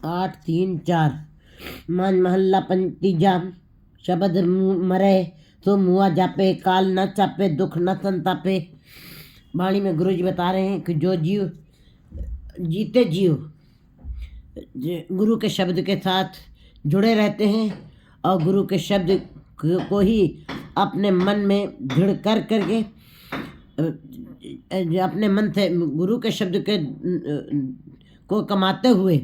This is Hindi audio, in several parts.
8 3 4 मान महल्ला पंतीजा शब्द मरे तो मुआ जापे, काल न चापे, दुख न संतापे। वाणी में गुरु जी बता रहे हैं कि जो जीव जीते जीव गुरु के शब्द के साथ जुड़े रहते हैं और गुरु के शब्द को ही अपने मन में दृढ़ कर करके अपने मन से गुरु के शब्द के को कमाते हुए,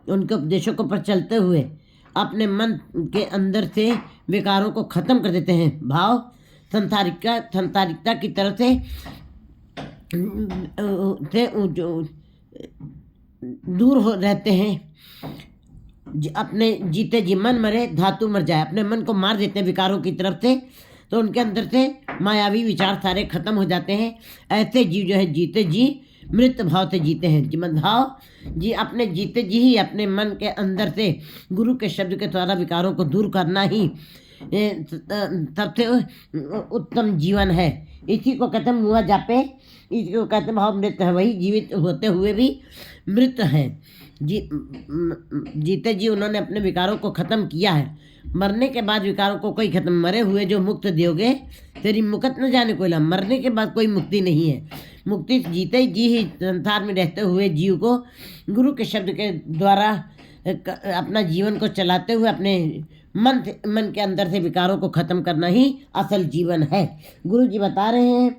उनके उपदेशों को पर चलते हुए अपने मन के अंदर से विकारों को ख़त्म कर देते हैं। भाव संसारिकता की तरफ से दूर हो रहते हैं। अपने जीते जी मन मरे धातु मर जाए, अपने मन को मार देते हैं विकारों की तरफ से, तो उनके अंदर से मायावी विचार सारे खत्म हो जाते हैं। ऐसे जीव जो है जीते जी मृत भाव से जीते हैं। जीवन भाव जी अपने जीते जी ही अपने मन के अंदर से गुरु के शब्द के द्वारा विकारों को दूर करना ही सबसे उत्तम जीवन है। इसी को कहते हैं मुआ जापे, इसी को कहते हैं भाव मृत है। वही जीवित होते हुए भी मृत हैं। जीते जी उन्होंने अपने विकारों को ख़त्म किया है। मरने के बाद विकारों को कोई खत्म, मरे हुए जो मुक्त दियोगे तेरी मुकत न जाने कोई ला। मरने के बाद कोई मुक्ति नहीं है। मुक्ति जीते जी ही संसार में रहते हुए जीव को गुरु के शब्द के द्वारा अपना जीवन को चलाते हुए अपने मन के अंदर से विकारों को ख़त्म करना ही असल जीवन है। गुरु जी बता रहे हैं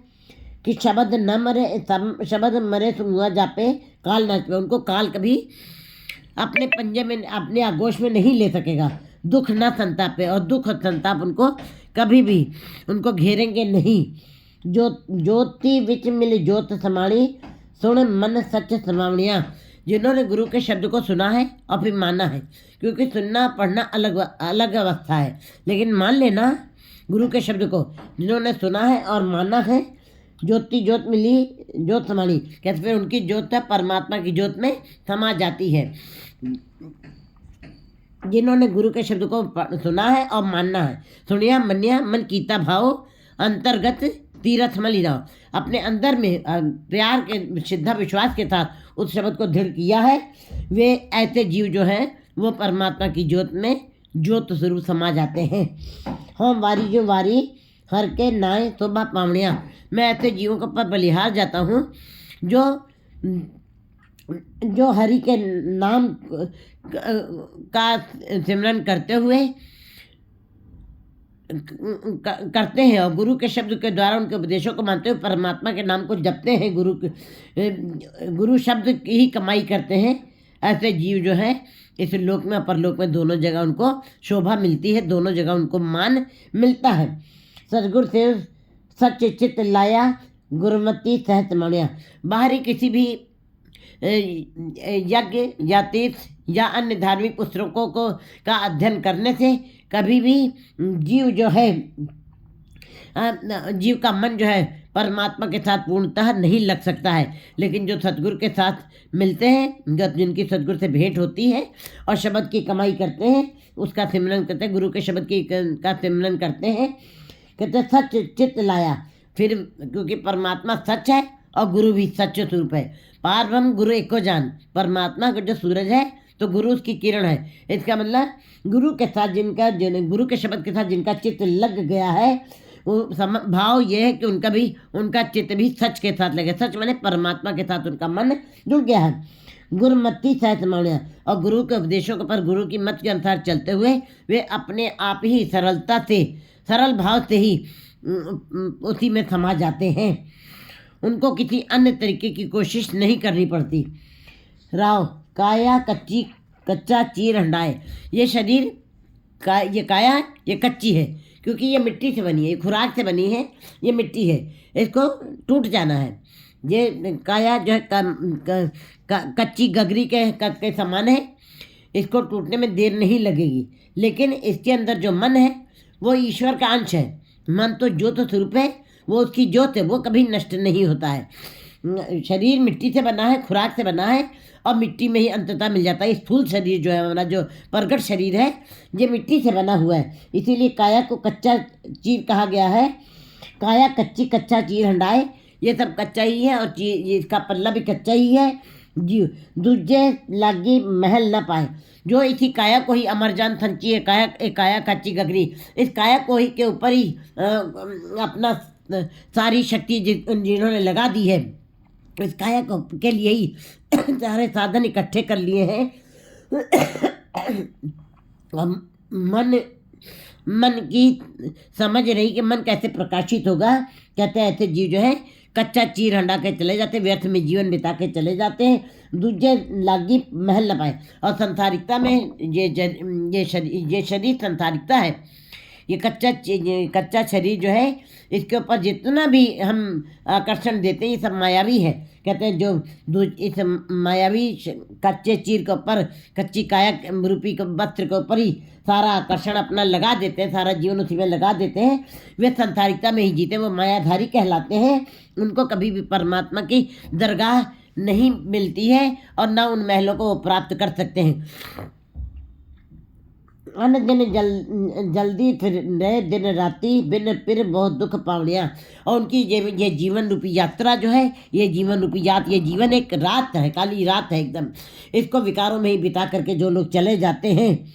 कि शब्द न मरे, शब्द मरे तो मुआ जापे, काल न पे। उनको काल कभी अपने पंजे में, अपने आगोश में नहीं ले सकेगा। दुख न संतापे, और दुख और संताप उनको कभी भी उनको घेरेंगे नहीं। ज्योति विच मिल ज्योत समाणी, सुन मन सच समावणिया। जिन्होंने गुरु के शब्द को सुना है और फिर माना है, क्योंकि सुनना पढ़ना अलग अलग अवस्था है, लेकिन मान लेना गुरु के शब्द को जिन्होंने सुना है और माना है, ज्योति ज्योत मिली ज्योत समानी, कहते फिर उनकी ज्योत है परमात्मा की ज्योत में समा जाती है। जिन्होंने गुरु के शब्द को सुना है और मानना है, सुनिया मनिया मन कीता भाव, अंतर्गत तीरथ मली रहो। अपने अंदर में प्यार के सिद्धा विश्वास के साथ उस शब्द को दृढ़ किया है, वे ऐसे जीव जो हैं वो परमात्मा की ज्योत में ज्योत स्वरूप समा जाते हैं। हम वारी जो वारी हर के नाय शोभा पावणिया। मैं ऐसे जीवों को पर बलिहार जाता हूँ जो हरि के नाम का सिमरन करते हुए करते हैं और गुरु के शब्द के द्वारा उनके उपदेशों को मानते हुए परमात्मा के नाम को जपते हैं, गुरु शब्द की ही कमाई करते हैं। ऐसे जीव जो है इस लोक में परलोक में दोनों जगह उनको शोभा मिलती है, दोनों जगह उनको मान मिलता है। सदगुरु से सच चित्त लाया, गुरुमति सहत माणिया। बाहरी किसी भी यज्ञ या तीर्थ या अन्य धार्मिक पुस्तकों को का अध्ययन करने से कभी भी जीव जो है जीव का मन जो है परमात्मा के साथ पूर्णतः नहीं लग सकता है। लेकिन जो सतगुरु के साथ मिलते हैं, जिनकी सतगुरु से भेंट होती है और शब्द की कमाई करते हैं, उसका सिमरन करते हैं, गुरु के शब्द की का सिमरन करते हैं, कहते सच चित्त लाया। फिर क्योंकि परमात्मा सच है और गुरु भी सच स्वरूप है। पार ब्रह्म गुरु एको जान। परमात्मा का जो सूरज है तो गुरु उसकी किरण है। इसका मतलब गुरु के साथ गुरु के शब्द के साथ जिनका चित्त लग गया है, वो भाव ये है कि उनका चित्त भी सच के साथ लगे। सच माने परमात्मा के साथ उनका मन जुड़ गया है। गुरुमति सहत माणिया। और गुरु के उपदेशों के पर गुरु की मत के अनुसार चलते हुए वे अपने आप ही सरलता से, सरल भाव से ही उसी में समा जाते हैं। उनको किसी अन्य तरीके की कोशिश नहीं करनी पड़ती। राव काया कच्चा चीर हंडाए। ये शरीर का ये काया ये कच्ची है, क्योंकि ये मिट्टी से बनी है, ये खुराक से बनी है, ये मिट्टी है, इसको टूट जाना है। ये काया जो है कच्ची गगरी के समान है, इसको टूटने में देर नहीं लगेगी। लेकिन इसके अंदर जो मन है वो ईश्वर का अंश है। मन तो ज्योत स्वरूप है, वो उसकी ज्योत है, वो कभी नष्ट नहीं होता है। शरीर मिट्टी से बना है, खुराक से बना है और मिट्टी में ही अंततः मिल जाता है। स्थूल शरीर जो है हमारा, जो प्रकट शरीर है, ये मिट्टी से बना हुआ है। इसीलिए काया को कच्चा चीर कहा गया है। काया कच्चा चीर हंडाए। ये सब कच्चा ही है और इसका पल्ला भी कच्चा ही है। जीव दूजे लागी महल न पाए। जो इसी काया को ही अमरजान थंची है, काया एक काया काची गगरी, इस काया को ही के ऊपर ही अपना सारी शक्ति जिन्होंने लगा दी है, इस काया को के लिए ही सारे साधन इकट्ठे कर लिए हैं। मन मन की समझ रही कि मन कैसे प्रकाशित होगा। कहते हैं ऐसे जीव जो है कच्चा चीर हंडा के चले जाते, व्यर्थ में जीवन बिता के चले जाते हैं, दूजे लागी महल न पाए। और संसारिकता में ये शरीर संसारिकता है। ये कच्चा शरीर जो है, इसके ऊपर जितना भी हम आकर्षण देते हैं ये सब मायावी है। कहते हैं जो इस मायावी कच्चे चीर के ऊपर, कच्ची काया रूपी वस्त्र के ऊपर ही सारा आकर्षण अपना लगा देते हैं, सारा जीवन उसी में लगा देते हैं, वे संसारिकता में ही जीते, वो मायाधारी कहलाते हैं। उनको कभी भी परमात्मा की दरगाह नहीं मिलती है और ना उन महलों को वो प्राप्त कर सकते हैं। अन दिन जल्दी फिर नए दिन राती बिन फिर बहुत दुख पावड़ियाँ। और उनकी ये जीवन रूपी यात्रा जो है, ये जीवन रूपी ये जीवन एक रात है, काली रात है एकदम। इसको विकारों में ही बिता करके जो लोग चले जाते हैं,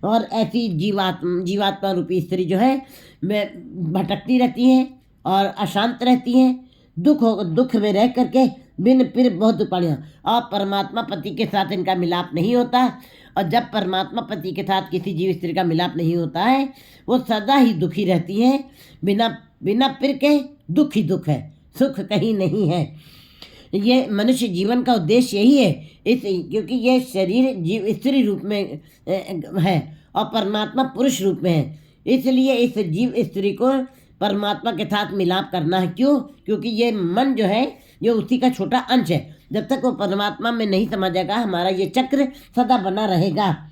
और ऐसी जीवात्मा रूपी स्त्री जो है मैं भटकती रहती हैं और अशांत रहती हैं, दुख में रह करके बिन फिर बहुत दुख पावड़ियाँ। और परमात्मा पति के साथ इनका मिलाप नहीं होता। और जब परमात्मा पति के साथ किसी जीव स्त्री का मिलाप नहीं होता है, वो सदा ही दुखी रहती हैं। बिना फिर के दुख ही दुख है, सुख कहीं नहीं है। ये मनुष्य जीवन का उद्देश्य यही है, क्योंकि ये शरीर जीव स्त्री रूप में है और परमात्मा पुरुष रूप में है, इसलिए इस जीव स्त्री को परमात्मा के साथ मिलाप करना है। क्यों? क्योंकि ये मन जो है ये उसी का छोटा अंश है। जब तक वो परमात्मा में नहीं समा जाएगा, हमारा ये चक्र सदा बना रहेगा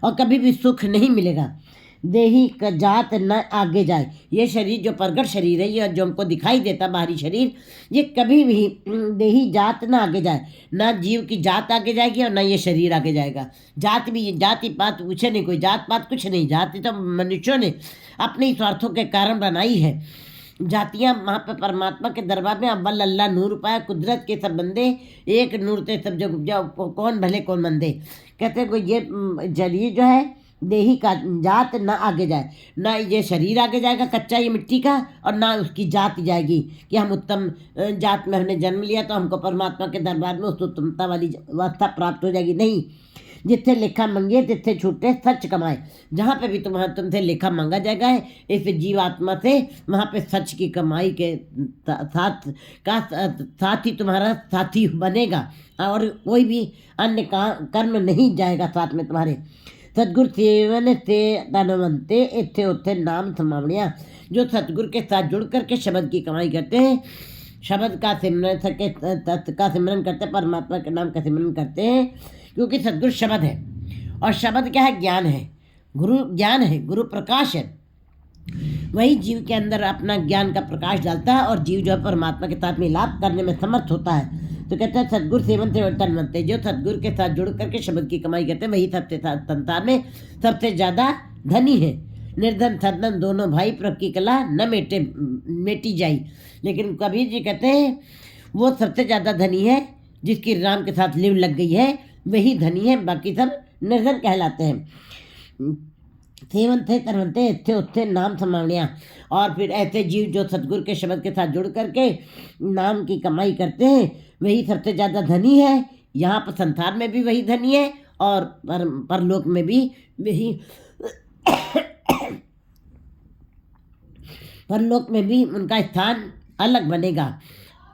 और कभी भी सुख नहीं मिलेगा। देही का जात न आगे जाए। ये शरीर जो प्रगट शरीर है, ये जो हमको दिखाई देता बाहरी शरीर, ये कभी भी देही जात न आगे जाए। ना जीव की जात आगे जाएगी और ना ये शरीर आगे जाएगा। जाति पात पूछे नहीं, कोई जात पात कुछ नहीं। जाति तो मनुष्यों ने अपने ही स्वार्थों के कारण बनाई है। जातियाँ वहाँ पे परमात्मा के दरबार में अव्वल अल्लाह नूर पाया, कुदरत के सब बंदे एक नूर ते सब जो कौन भले कौन मंदे। कहते हैं कोई ये शरीर जो है देही का जात ना आगे जाए, ना ये शरीर आगे जाएगा कच्चा ये मिट्टी का, और ना उसकी जात जाएगी कि हम उत्तम जात में हमने जन्म लिया तो हमको परमात्मा के दरबार में उस उत्तमता वाली अवस्था प्राप्त हो जाएगी। नहीं, जिथे लेखा मंगे तिथे छूटे सच कमाए। जहाँ पे भी तुमसे लेखा मांगा जाएगा है इस जीवात्मा से, वहाँ पे सच की कमाई के साथ ही तुम्हारा साथी बनेगा और कोई भी अन्य कर्म नहीं जाएगा साथ में तुम्हारे। सतगुर सेवन से धनवंते इत्थे उत्थे नाम समावणिया। जो सतगुर के साथ जुड़ करके शब्द की कमाई करते हैं, शब्द का सिमरन करते हैं, परमात्मा के नाम का सिमरन करते हैं, क्योंकि सतगुरु शब्द है। और शब्द क्या है? ज्ञान है। गुरु ज्ञान है, गुरु प्रकाश है। वही जीव के अंदर अपना ज्ञान का प्रकाश डालता है और जीव जो है परमात्मा के साथ मिलाप करने में समर्थ होता है। तो कहते हैं सतगुरु सेवन से तन्वंते। जो सतगुरु के साथ जुड़ करके शब्द की कमाई करते हैं वही सबसे संसार में सबसे ज़्यादा धनी है। निर्धन सदन दोनों भाई, प्रभ की कला न मेटी जाई। लेकिन कबीर जी कहते हैं वो सबसे ज़्यादा धनी है जिसकी राम के साथ लिव लग गई है, वही धनी है, बाकी सब निर्धन कहलाते हैं। सेवन थे तरवंते इत्थे उत्थे नाम समावणिया। और फिर ऐसे जीव जो सतगुरु के शब्द के साथ जुड़ करके नाम की कमाई करते हैं वही सबसे ज़्यादा धनी है। यहाँ पर संसार में भी वही धनी है और परलोक में भी वही परलोक में भी उनका स्थान अलग बनेगा,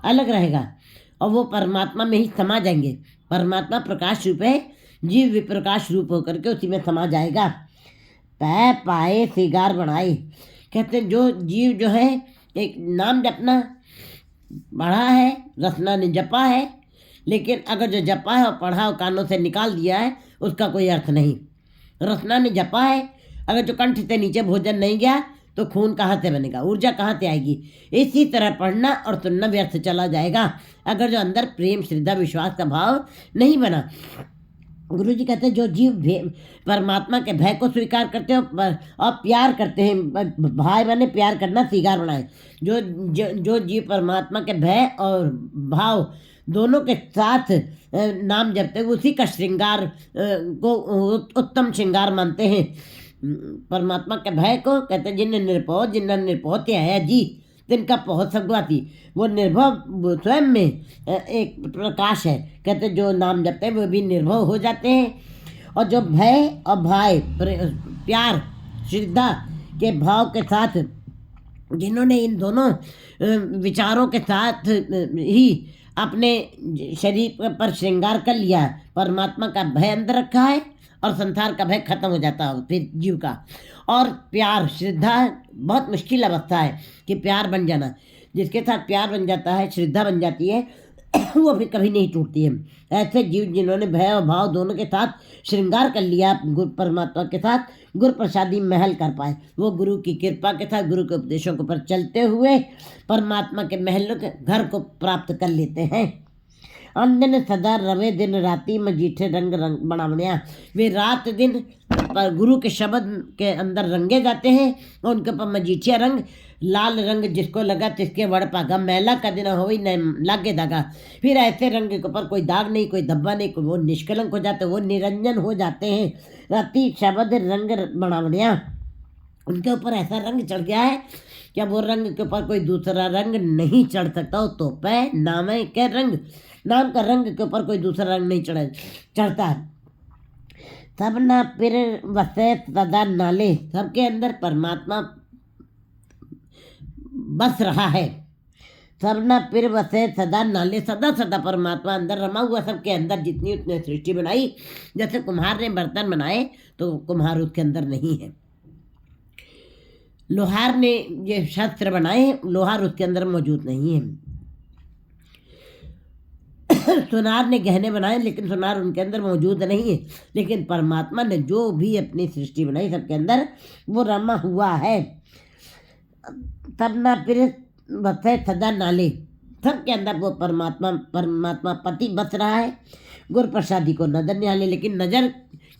अलग रहेगा और वो परमात्मा में ही समा जाएंगे। परमात्मा प्रकाश रूप है, जीव भी प्रकाश रूप होकर के उसी में समा जाएगा। पै पाए सिगार बनाए। कहते हैं जो जीव जो है एक नाम जपना पढ़ा है, रसना ने जपा है, लेकिन अगर जो जपा है और पढ़ा और कानों से निकाल दिया है उसका कोई अर्थ नहीं। रसना ने जपा है, अगर जो कंठ से नीचे भोजन नहीं गया तो खून कहाँ से बनेगा, ऊर्जा कहाँ से आएगी। इसी तरह पढ़ना और सुनना व्यर्थ चला जाएगा अगर जो अंदर प्रेम श्रद्धा विश्वास का भाव नहीं बना। गुरु जी कहते हैं जो जीव परमात्मा के भय को स्वीकार करते हैं और प्यार करते हैं, भाई बने प्यार करना स्वीकार बनाए। जो जीव परमात्मा के भय और भाव दोनों के साथ नाम जपते हुए उसी का श्रृंगार को उत्तम श्रृंगार मानते हैं। परमात्मा के भय को कहते जिन निर्भव जिन्ना निर्भव आया जी तिनका बहुत सगवाती। वो निर्भव स्वयं में एक प्रकाश है। कहते जो नाम जपते हैं वो भी निर्भव हो जाते हैं। और जो भय और भाई प्यार श्रद्धा के भाव के साथ जिन्होंने इन दोनों विचारों के साथ ही अपने शरीर पर श्रृंगार कर लिया, परमात्मा का भय अंदर रखा है और संसार का भय खत्म हो जाता है फिर जीव का। और प्यार श्रद्धा बहुत मुश्किल अवस्था है कि प्यार बन जाना। जिसके साथ प्यार बन जाता है, श्रद्धा बन जाती है, वो फिर कभी नहीं टूटती है। ऐसे जीव जिन्होंने भय और भाव दोनों के साथ श्रृंगार कर लिया गुरु परमात्मा के साथ, गुरु प्रसादी महल कर पाए। वो गुरु की कृपा के साथ गुरु के उपदेशों के ऊपर चलते हुए परमात्मा के महल के घर को प्राप्त कर लेते हैं। अंजन सदा रवे दिन राती मजीठे रंग रंग बनावनिया। वे रात दिन पर गुरु के शब्द के अंदर रंगे जाते हैं और उनके ऊपर मजीठिया रंग, लाल रंग जिसको लगा तिसके वड़ पागा, मैला कद न होई न लागे दागा। फिर ऐसे रंग के ऊपर कोई दाग नहीं, कोई धब्बा नहीं, वो निष्कलंक हो जाते, वो निरंजन हो जाते हैं। राती शब्द रंग बनावनिया, उनके ऊपर ऐसा रंग चढ़ गया है कि वो रंग के ऊपर कोई दूसरा रंग नहीं चढ़ सकता। तो पै नाम के रंग, नाम का रंग के ऊपर कोई दूसरा रंग नहीं चढ़ता है। सब ना फिर वसे सदा नाले, सबके अंदर परमात्मा बस रहा है। सब ना फिर वसे सदा नाले, सदा सदा परमात्मा अंदर रमा हुआ सबके अंदर। जितनी उसने सृष्टि बनाई, जैसे कुम्हार ने बर्तन बनाए तो कुम्हार उसके अंदर नहीं है। लोहार ने ये शस्त्र बनाए, लोहार उसके अंदर मौजूद नहीं है। सुनार ने गहने बनाए, लेकिन सुनार उनके अंदर मौजूद नहीं है। लेकिन परमात्मा ने जो भी अपनी सृष्टि बनाई सबके अंदर वो रमा हुआ है। तब ना फिर बसे सदा नाले, सबके अंदर वो परमात्मा पति बस रहा है। गुरु प्रसादी को नजर नहीं आने, लेकिन नजर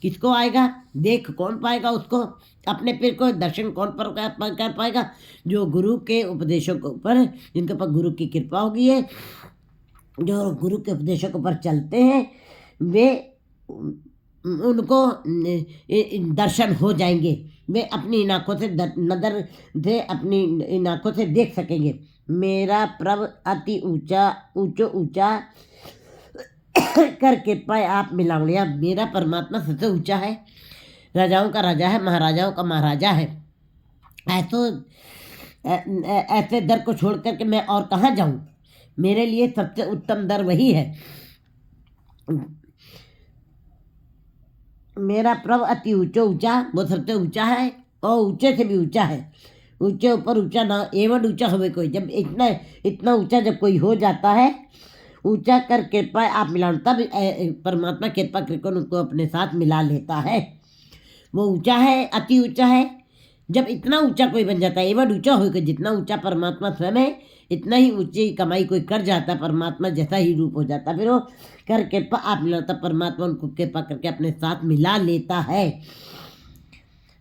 किसको आएगा, देख कौन पाएगा उसको, अपने पीर को दर्शन कौन पर कर पाएगा? जो गुरु के उपदेशों के ऊपर, जिनके ऊपर गुरु की कृपा होगी है, जो गुरु के उपदेशों के ऊपर चलते हैं, वे उनको दर्शन हो जाएंगे। वे अपनी इन आँखों से नजर से अपनी इन आँखों से देख सकेंगे। मेरा प्रभु अति ऊंचा ऊंचो ऊंचा करके पाए आप मिलावड़िया। मेरा परमात्मा सबसे ऊंचा है, राजाओं का राजा है, महाराजाओं का महाराजा है। ऐसे दर को छोड़ करके मैं और कहाँ जाऊँ? मेरे लिए सबसे उत्तम दर वही है। मेरा प्रभु अति ऊंचो ऊंचा, वो सबसे ऊंचा है और ऊंचे से भी ऊंचा है। ऊंचे ऊपर ऊंचा ना एवं ऊंचा होवे कोई। जब इतना ऊंचा जब कोई हो जाता है, ऊंचा कर कृपा आप मिला, तब परमात्मा कृपा करके उनको अपने साथ मिला लेता है। वो ऊंचा है, अति ऊंचा है। जब इतना ऊंचा कोई बन जाता है, एवं ऊंचा होकर, जितना ऊंचा परमात्मा स्वयं है, इतना ही ऊंची कमाई कोई कर जाता, परमात्मा जैसा ही रूप हो जाता। फिर वो कर कृपा आप मिलाता, परमात्मा उनको कृपा करके अपने साथ मिला लेता है।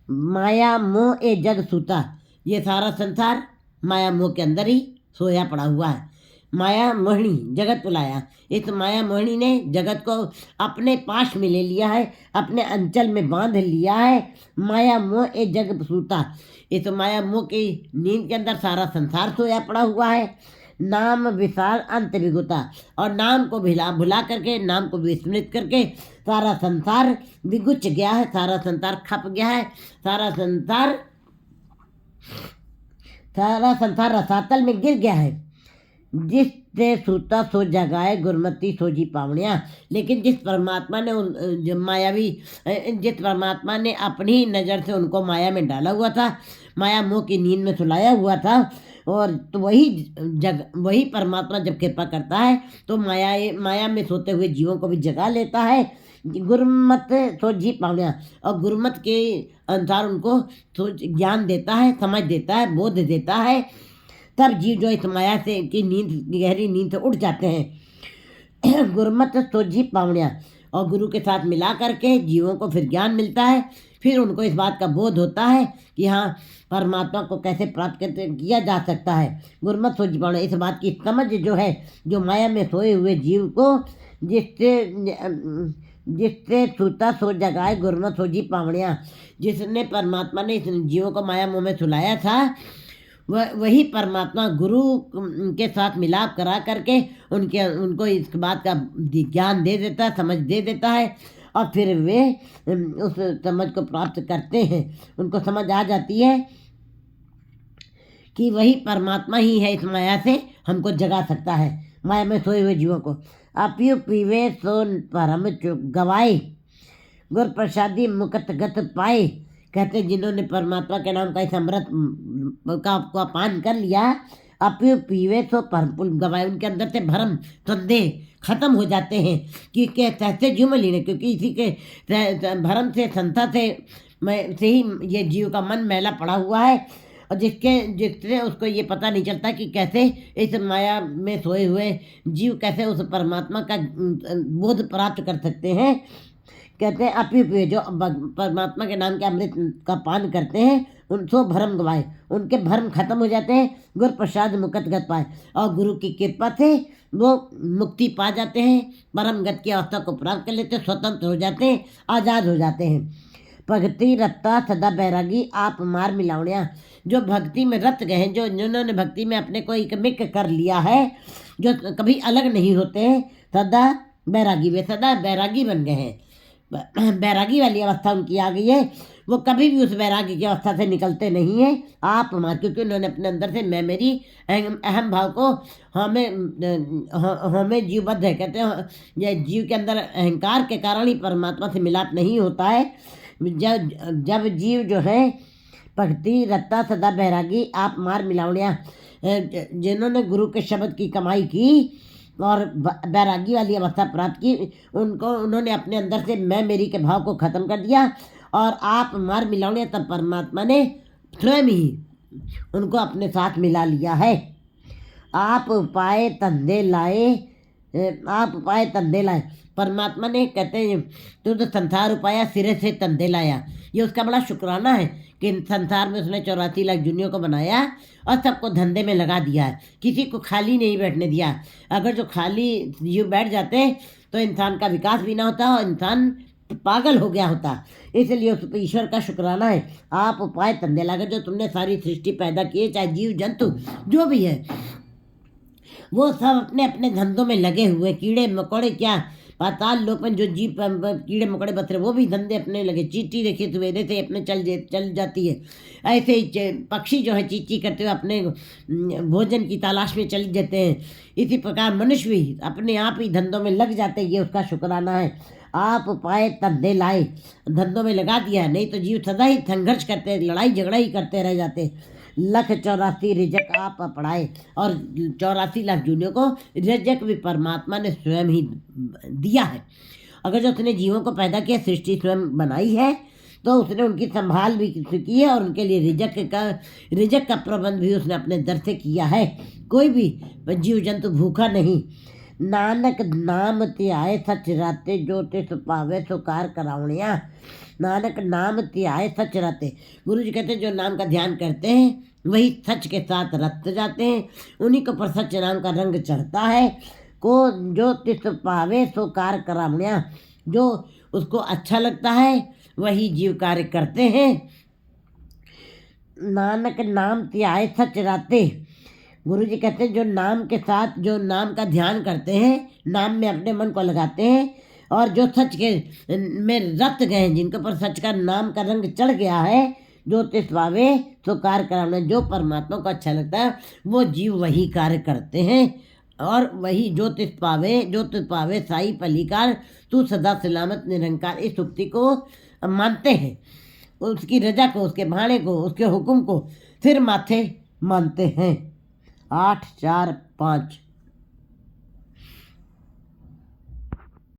माया मोह ए जग सूता, ये सारा संसार माया मोह के अंदर ही सोया पड़ा हुआ है। माया मोहिनी जगत बुलाया, इस माया मोहिनी ने जगत को अपने पास में ले लिया है, अपने अंचल में बांध लिया है। माया मोह ए जग सूता, इस माया मोह की नींद के अंदर सारा संसार सोया पड़ा हुआ है। नाम विशाल अंत विगुता, और नाम को भुला करके, नाम को विस्मृत करके सारा संसार विगुच गया है, सारा संसार खप गया है, सारा संसार रसातल में गिर गया है। जिससे सूता सो जगाए गुरमती सो जी पावनिया। लेकिन जिस परमात्मा ने जिस परमात्मा ने अपनी नज़र से उनको माया में डाला हुआ था, माया मोह की नींद में सुलाया हुआ था, और तो वही परमात्मा जब कृपा करता है तो माया में सोते हुए जीवों को भी जगा लेता है। गुरमत सो जी पावनिया, और गुरमत के अनुसार उनको ज्ञान देता है, समझ देता है, बोध देता है। तब जीव जो इस माया से की गहरी नींद से उठ जाते हैं। गुरमत सोझी पावनिया, और गुरु के साथ मिला करके जीवों को फिर ज्ञान मिलता है। फिर उनको इस बात का बोध होता है कि हाँ, परमात्मा को कैसे प्राप्त किया जा सकता है। गुरमत सोची पावणिया, इस बात की समझ जो है, जो माया में सोए हुए जीव को जिससे जिससे सूता सो जगाए गुरमत सोची पावणिया, जिसने परमात्मा ने इस जीवों को माया मोह में सुलाया था, वही परमात्मा गुरु के साथ मिलाप करा करके उनको इस बात का ज्ञान दे देता है, समझ दे देता है, और फिर वे उस समझ को प्राप्त करते हैं। उनको समझ आ जाती है कि वही परमात्मा ही है, इस माया से हमको जगा सकता है, माया में सोए हुए जीवों को। अपियु पीवे सो परम गवाए, गुर प्रसादी मुकत गत पाए। कहते जिन्होंने परमात्मा के नाम का इस अमृत का पान कर लिया, अपियु पीवे सो परम गवाए, उनके अंदर से भरम संदेह खत्म हो जाते हैं कि कैसे जीव में लीने, क्योंकि इसी के भरम से संस्था से ही ये जीव का मन मैला पड़ा हुआ है, और जिससे उसको ये पता नहीं चलता कि कैसे इस माया में सोए हुए जीव कैसे उस परमात्मा का बोध प्राप्त कर सकते हैं। कहते हैं अपी जो परमात्मा के नाम के अमृत का पान करते हैं, उनको भरम गवाए, उनके भरम खत्म हो जाते हैं, गुरु प्रसाद मुकत गत पाए, और गुरु की कृपा से वो मुक्ति पा जाते हैं, परम गत की अवस्था को प्राप्त कर लेते हैं, स्वतंत्र हो जाते हैं, आज़ाद हो जाते हैं। भक्ति रत्ता सदा बैरागी आप मार मिलावणिया, जो भक्ति में रत गए हैं, जो जिन्होंने भक्ति में अपने को एक मिक कर लिया है, जो कभी अलग नहीं होते हैं, सदा बैरागी, वे सदा बैरागी बन गए हैं। बैरागी वाली अवस्था उनकी आ गई है, वो कभी भी उस बैरागी की अवस्था से निकलते नहीं हैं। आप मार, क्योंकि उन्होंने अपने अंदर से मैं मेरी अहम भाव को हमें जीवबद्ध है। कहते हैं यह जीव के अंदर अहंकार के कारण ही परमात्मा से मिलाप नहीं होता है। जब जीव जो है भक्ति रत्ता सदा बैरागी आप मार मिलावणिया, जिन्होंने गुरु के शब्द की कमाई की और बैरागी वाली अवस्था प्राप्त की, उन्होंने अपने अंदर से मैं मेरी के भाव को खत्म कर दिया, और आप मार मिलावणिया, तब परमात्मा ने स्वयं ही उनको अपने साथ मिला लिया है। आप पाए तंदे लाए, आप पाए तंदे लाए, परमात्मा ने कहते हैं तू तो संसार उपाया सिरे से तंदे लाया, ये उसका बड़ा शुक्राना है कि संसार में उसने 84 लाख दुनिया को बनाया और सबको धंधे में लगा दिया है, किसी को खाली नहीं बैठने दिया। अगर जो खाली जीव बैठ जाते तो इंसान का विकास भी ना होता और इंसान पागल हो गया होता। इसलिए उस ईश्वर का शुक्राना है, आप उपाय तंदे लागे, जो तुमने सारी सृष्टि पैदा की है, चाहे जीव जंतु जो भी है, वो सब अपने अपने धंधों में लगे हुए, कीड़े मकोड़े, क्या पाताल लोक में जो जीव कीड़े मकोड़े बच रहे, वो भी धंधे अपने लगे। चींटी देखिए सवेरे से अपने चल जाती है, ऐसे ही पक्षी जो है चींची करते हुए अपने भोजन की तलाश में चले जाते हैं। इसी प्रकार मनुष्य भी अपने आप ही धंधों में लग जाते हैं, ये उसका शुक्राना है। आप पाए तंदे लाए, धंधों में लगा दिया, नहीं तो जीव सदा ही संघर्ष करते, लड़ाई झगड़ा ही करते रह जाते। 1,84,00,000 रिजक आप पढ़ाए, और 84 लाख जूनियों को रिजक भी परमात्मा ने स्वयं ही दिया है। अगर जो उसने जीवों को पैदा किया, सृष्टि स्वयं बनाई है, तो उसने उनकी संभाल भी की है, और उनके लिए रिजक का प्रबंध भी उसने अपने दर से किया है। कोई भी जीव जंतु भूखा नहीं। नानक नाम त्याय सच राते, जो तिस पावे सो कार करावणिया। नानक नाम त्याय सच राते, गुरु जी कहते हैं जो नाम का ध्यान करते हैं वही सच के साथ रत जाते हैं, उन्हीं को पर सच नाम का रंग चढ़ता है। को जो तिस पावे सो कार करावणिया, जो उसको अच्छा लगता है वही जीव कार्य करते हैं। नानक नाम त्याय सच राते, गुरु जी कहते हैं जो नाम के साथ, जो नाम का ध्यान करते हैं, नाम में अपने मन को लगाते हैं, और जो सच के में रत गए हैं, जिनके ऊपर सच का नाम का रंग चढ़ गया है, जो तिस पावे तो कार्य कराना, जो परमात्मा को अच्छा लगता है वो जीव वही कार्य करते हैं। और वही जो तिस पावे साई पलीकार, तू सदा सलामत निरंकार, इस उक्ति को मानते हैं, उसकी रजा को, उसके भाणे को, उसके हुक्म को फिर माथे मानते हैं। 8, 4, 5